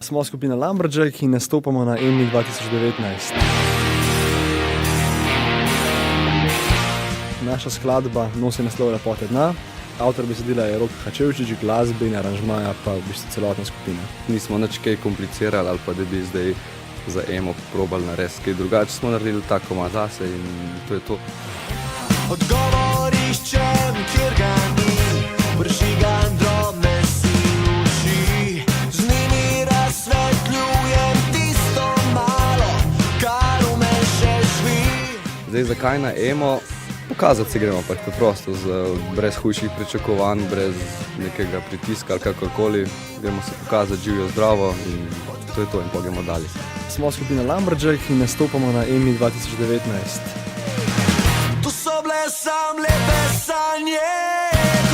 Smo skupina Lumberjack in nastopamo na EMI 2019. Naša skladba nosi naslov Lepote dna. Avtor besedila je Rok Hačevčič, glasbe in aranžmaja pa v bistvu celotna skupina. Nismo nič kaj komplicirali ali pa da bi zdaj za emo probali narediti kaj drugače. Smo naredili tako komad zase in to je to. Odgovoriščem, kjer ga ni, prižigam drobne si luči. Z njimi razsvetljujem tisto malo, kar v me še živi. Zdaj, zakaj na emo? Pokazati se gremo pač preprosto, brez hujših pričakovanj, brez nekega pritiska ali kakorkoli. Gremo se pokazati, živijo zdravo in to je to in pogemo dalje. Smo skupina Lumberjack in nastopamo na EMI 2019. To so bile sam lepe sanje.